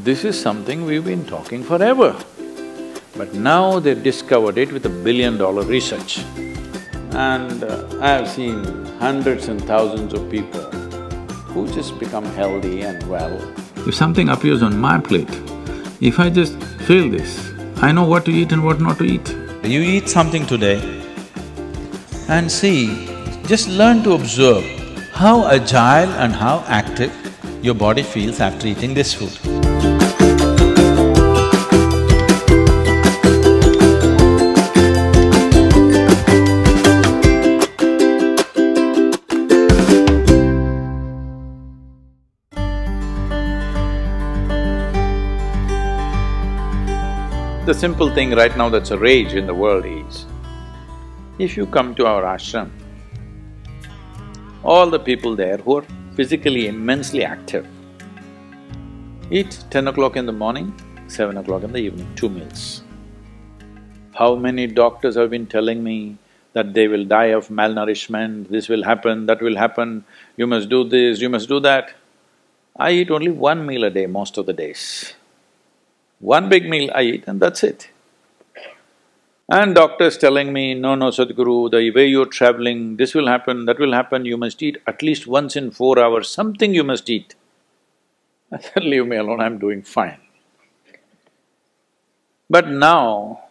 This is something we've been talking forever. But now they've discovered it with $1 billion research. And I've seen hundreds and thousands of people who just become healthy and well. If something appears on my plate, if I just feel this, I know what to eat and what not to eat. You eat something today and see, just learn to observe how agile and how active your body feels after eating this food. The simple thing right now that's a rage in the world is, if you come to our ashram, all the people there who are physically immensely active eat 10 o'clock in the morning, 7 o'clock in the evening, 2 meals. How many doctors have been telling me that they will die of malnourishment, this will happen, that will happen, you must do this, you must do that. I eat only 1 meal a day most of the days. 1 big meal I eat and that's it. And doctors telling me, no, Sadguru, the way you're traveling, this will happen, that will happen, you must eat at least once in 4 hours, something you must eat. I said, leave me alone, I'm doing fine. But now,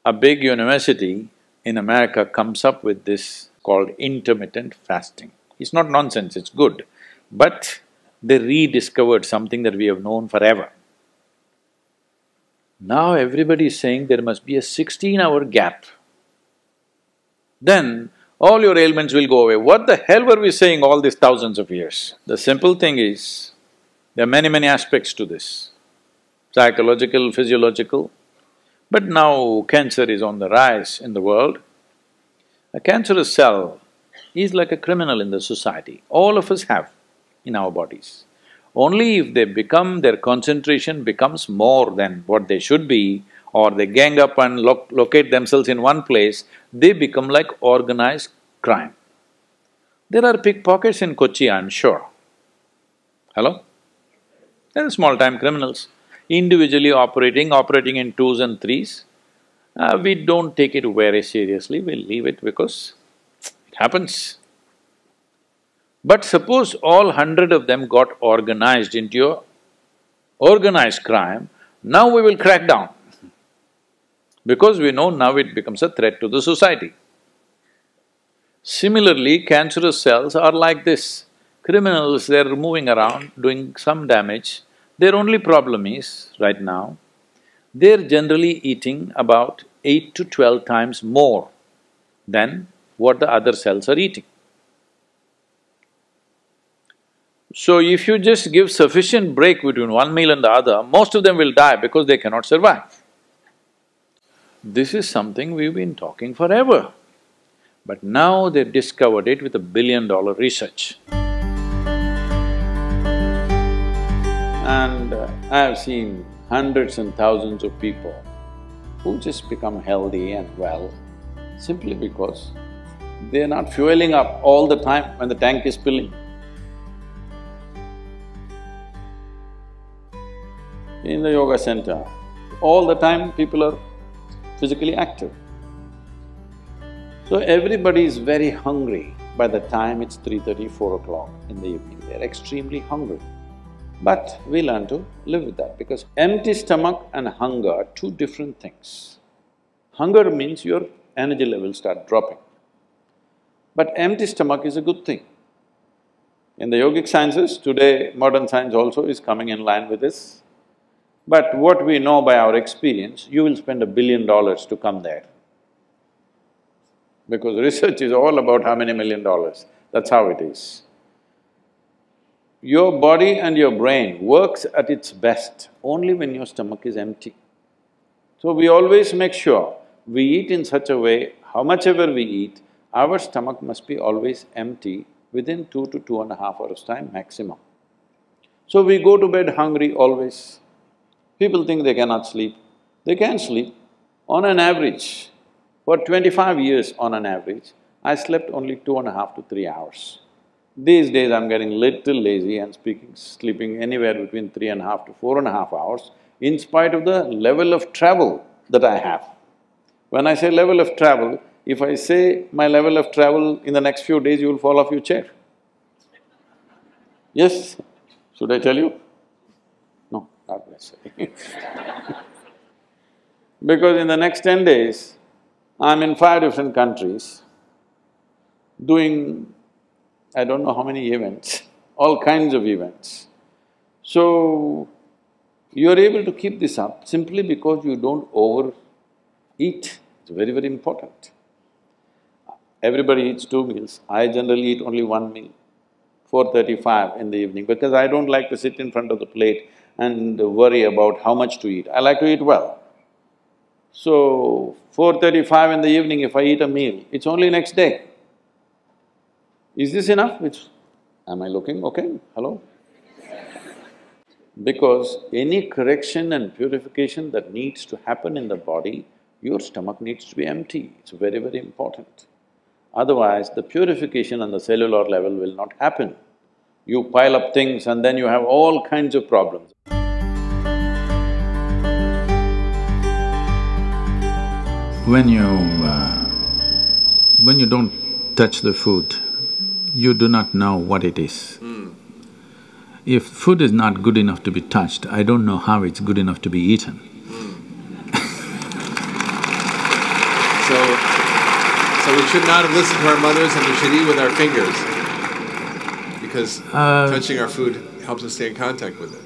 a big university in America comes up with this called intermittent fasting. It's not nonsense, it's good, but they rediscovered something that we have known forever. Now everybody is saying there must be a 16-hour gap. Then all your ailments will go away. What the hell were we saying all these thousands of years? The simple thing is, there are many aspects to this, psychological, physiological. But now cancer is on the rise in the world. A cancerous cell is like a criminal in the society. All of us have in our bodies. Only if their concentration becomes more than what they should be, or they gang up and locate themselves in one place, they become like organized crime. There are pickpockets in Kochi, I'm sure. Hello? There are small-time criminals, individually operating in twos and threes. We don't take it very seriously, we leave it because it happens. But suppose all 100 of them got organized into a organized crime, now we will crack down. Because we know now it becomes a threat to the society. Similarly, cancerous cells are like this. Criminals, they're moving around, doing some damage. Their only problem is, right now, they're generally eating about 8 to 12 times more than what the other cells are eating. So if you just give sufficient break between one meal and the other, most of them will die because they cannot survive. This is something we've been talking forever. But now they've discovered it with $1 billion research. And I've seen hundreds and thousands of people who just become healthy and well simply because they're not fueling up all the time when the tank is filling. In the yoga center, all the time people are physically active. So everybody is very hungry by the time it's 3:30, 4 o'clock in the evening, they're extremely hungry. But we learn to live with that because empty stomach and hunger are two different things. Hunger means your energy levels start dropping. But empty stomach is a good thing. In the yogic sciences, today modern science also is coming in line with this. But what we know by our experience, you will spend $1 billion to come there. Because research is all about how many $1 million, that's how it is. Your body and your brain works at its best only when your stomach is empty. So we always make sure we eat in such a way, how much ever we eat, our stomach must be always empty within 2 to 2.5 hours' time maximum. So we go to bed hungry always. People think they cannot sleep. They can sleep. On an average, for 25 years on an average, I slept only 2.5 to 3 hours. These days I'm getting little lazy and sleeping anywhere between 3.5 to 4.5 hours, in spite of the level of travel that I have. When I say level of travel, if I say my level of travel in the next few days, you will fall off your chair. Yes? Should I tell you? No, not necessarily. Because in the next 10 days, I'm in 5 different countries, doing I don't know how many events, all kinds of events. So, you're able to keep this up simply because you don't overeat. It's very, very important. Everybody eats 2 meals. I generally eat only 1 meal, 4:35 in the evening, because I don't like to sit in front of the plate and worry about how much to eat. I like to eat well. So, 4:35 in the evening, if I eat a meal, it's only next day. Is this enough? Am I looking okay? Hello? Because any correction and purification that needs to happen in the body, your stomach needs to be empty. It's very, very important. Otherwise, the purification on the cellular level will not happen. You pile up things and then you have all kinds of problems. When you don't touch the food, you do not know what it is. If food is not good enough to be touched, I don't know how it's good enough to be eaten. So we should not have listened to our mothers and we should eat with our fingers, because touching our food helps us stay in contact with it.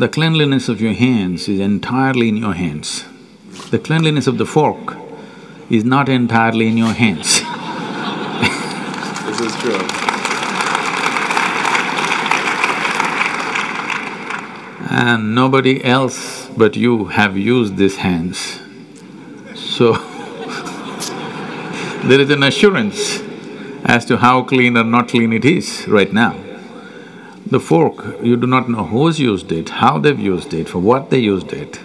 The cleanliness of your hands is entirely in your hands. The cleanliness of the fork is not entirely in your hands. This is true. And nobody else but you have used these hands. So, there is an assurance as to how clean or not clean it is right now. The fork, you do not know who's used it, how they've used it, for what they used it.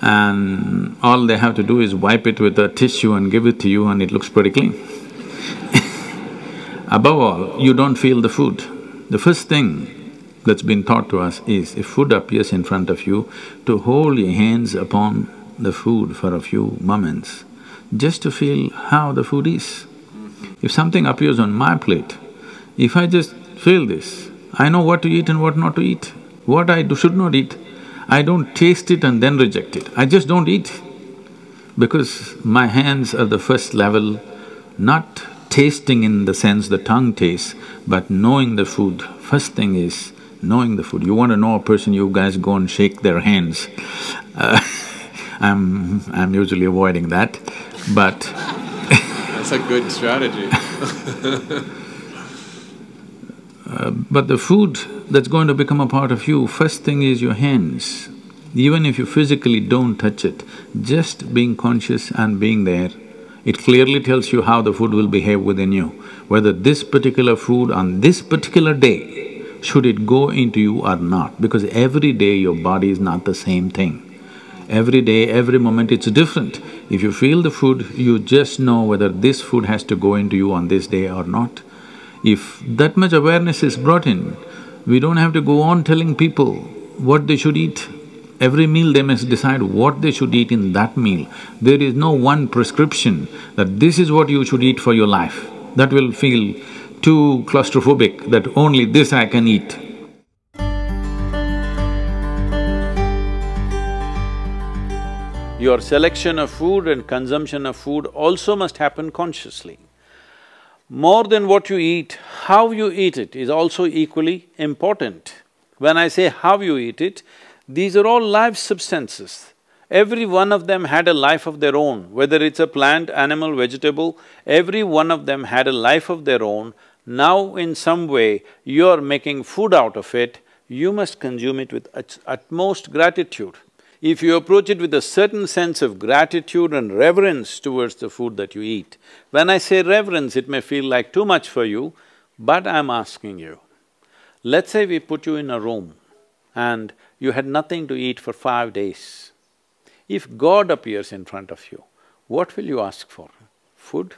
And all they have to do is wipe it with a tissue and give it to you and it looks pretty clean. Above all, you don't feel the food. The first thing that's been taught to us is, if food appears in front of you, to hold your hands upon the food for a few moments, just to feel how the food is. If something appears on my plate, if I just feel this, I know what to eat and what not to eat, what I should not eat. I don't taste it and then reject it, I just don't eat. Because my hands are the first level, not tasting in the sense the tongue tastes, but knowing the food. First thing is knowing the food. You want to know a person, you guys go and shake their hands. I'm usually avoiding that, but that's a good strategy. But the food that's going to become a part of you, first thing is your hands. Even if you physically don't touch it, just being conscious and being there, it clearly tells you how the food will behave within you. Whether this particular food on this particular day, should it go into you or not, because every day your body is not the same thing. Every day, every moment it's different. If you feel the food, you just know whether this food has to go into you on this day or not. If that much awareness is brought in, we don't have to go on telling people what they should eat. Every meal they must decide what they should eat in that meal. There is no one prescription that this is what you should eat for your life. That will feel too claustrophobic, that only this I can eat. Your selection of food and consumption of food also must happen consciously. More than what you eat, how you eat it is also equally important. When I say how you eat it, these are all live substances. Every one of them had a life of their own, whether it's a plant, animal, vegetable, every one of them had a life of their own. Now in some way, you're making food out of it, you must consume it with utmost gratitude. If you approach it with a certain sense of gratitude and reverence towards the food that you eat, when I say reverence, it may feel like too much for you, but I'm asking you, let's say we put you in a room and you had nothing to eat for 5 days. If God appears in front of you, what will you ask for? Food?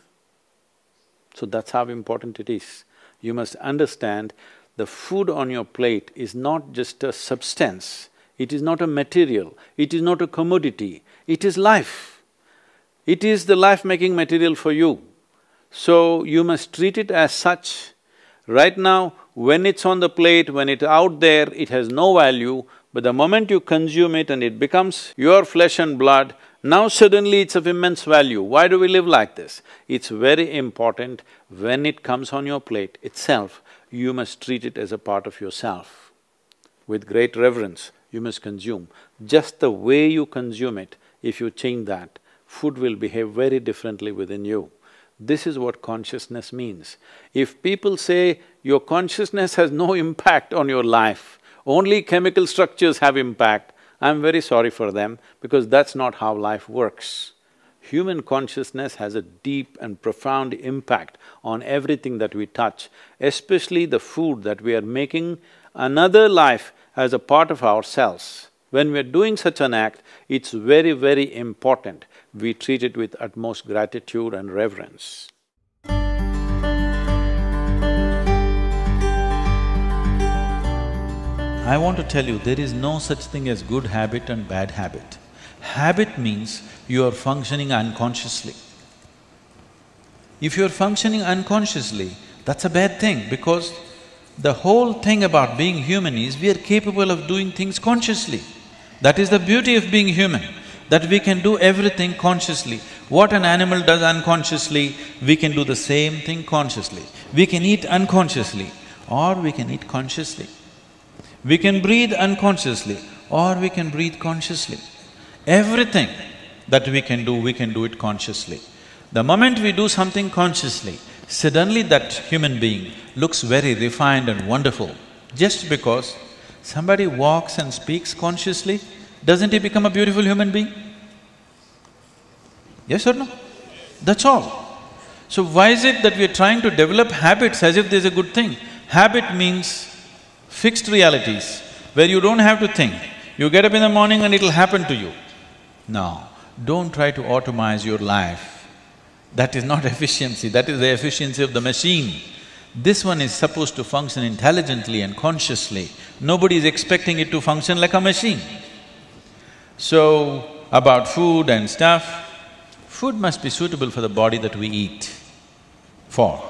So that's how important it is. You must understand the food on your plate is not just a substance, it is not a material, it is not a commodity, it is life. It is the life-making material for you. So you must treat it as such. Right now, when it's on the plate, when it's out there, it has no value, but the moment you consume it and it becomes your flesh and blood, now suddenly it's of immense value. Why do we live like this? It's very important, when it comes on your plate itself, you must treat it as a part of yourself. With great reverence, you must consume. Just the way you consume it, if you change that, food will behave very differently within you. This is what consciousness means. If people say, your consciousness has no impact on your life, only chemical structures have impact, I'm very sorry for them, because that's not how life works. Human consciousness has a deep and profound impact on everything that we touch, especially the food that we are making another life as a part of ourselves. When we're doing such an act, it's very, very important we treat it with utmost gratitude and reverence. I want to tell you, there is no such thing as good habit and bad habit. Habit means you are functioning unconsciously. If you are functioning unconsciously, that's a bad thing, because the whole thing about being human is we are capable of doing things consciously. That is the beauty of being human, that we can do everything consciously. What an animal does unconsciously, we can do the same thing consciously. We can eat unconsciously or we can eat consciously. We can breathe unconsciously or we can breathe consciously. Everything that we can do it consciously. The moment we do something consciously, suddenly that human being looks very refined and wonderful. Just because somebody walks and speaks consciously, doesn't he become a beautiful human being? Yes or no? That's all. So why is it that we are trying to develop habits as if there's a good thing? Habit means fixed realities, where you don't have to think. You get up in the morning and it'll happen to you. No, don't try to automize your life. That is not efficiency, that is the efficiency of the machine. This one is supposed to function intelligently and consciously. Nobody is expecting it to function like a machine. So, about food and stuff, food must be suitable for the body that we eat for.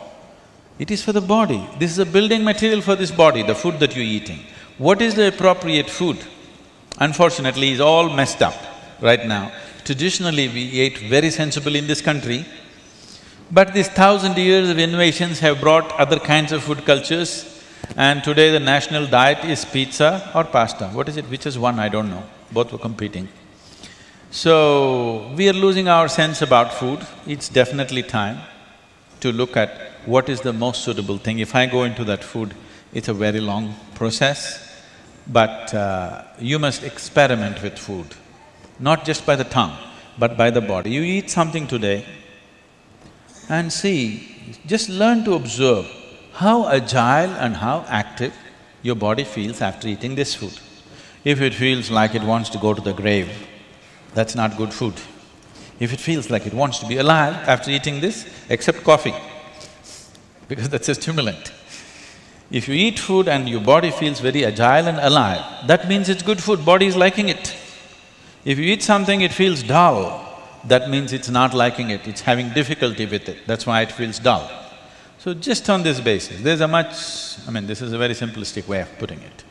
It is for the body. This is a building material for this body, the food that you're eating. What is the appropriate food? Unfortunately, is all messed up right now. Traditionally, we ate very sensibly in this country, but these 1,000 years of innovations have brought other kinds of food cultures, and today the national diet is pizza or pasta. What is it? Which is one? I don't know. Both were competing. So, we are losing our sense about food. It's definitely time to look at what is the most suitable thing. If I go into that food, it's a very long process, but you must experiment with food, not just by the tongue, but by the body. You eat something today and see, just learn to observe how agile and how active your body feels after eating this food. If it feels like it wants to go to the grave, that's not good food. If it feels like it wants to be alive after eating this, except coffee, because that's a stimulant. If you eat food and your body feels very agile and alive, that means it's good food, body is liking it. If you eat something, it feels dull, that means it's not liking it, it's having difficulty with it, that's why it feels dull. So just on this basis, there's a much… this is a very simplistic way of putting it.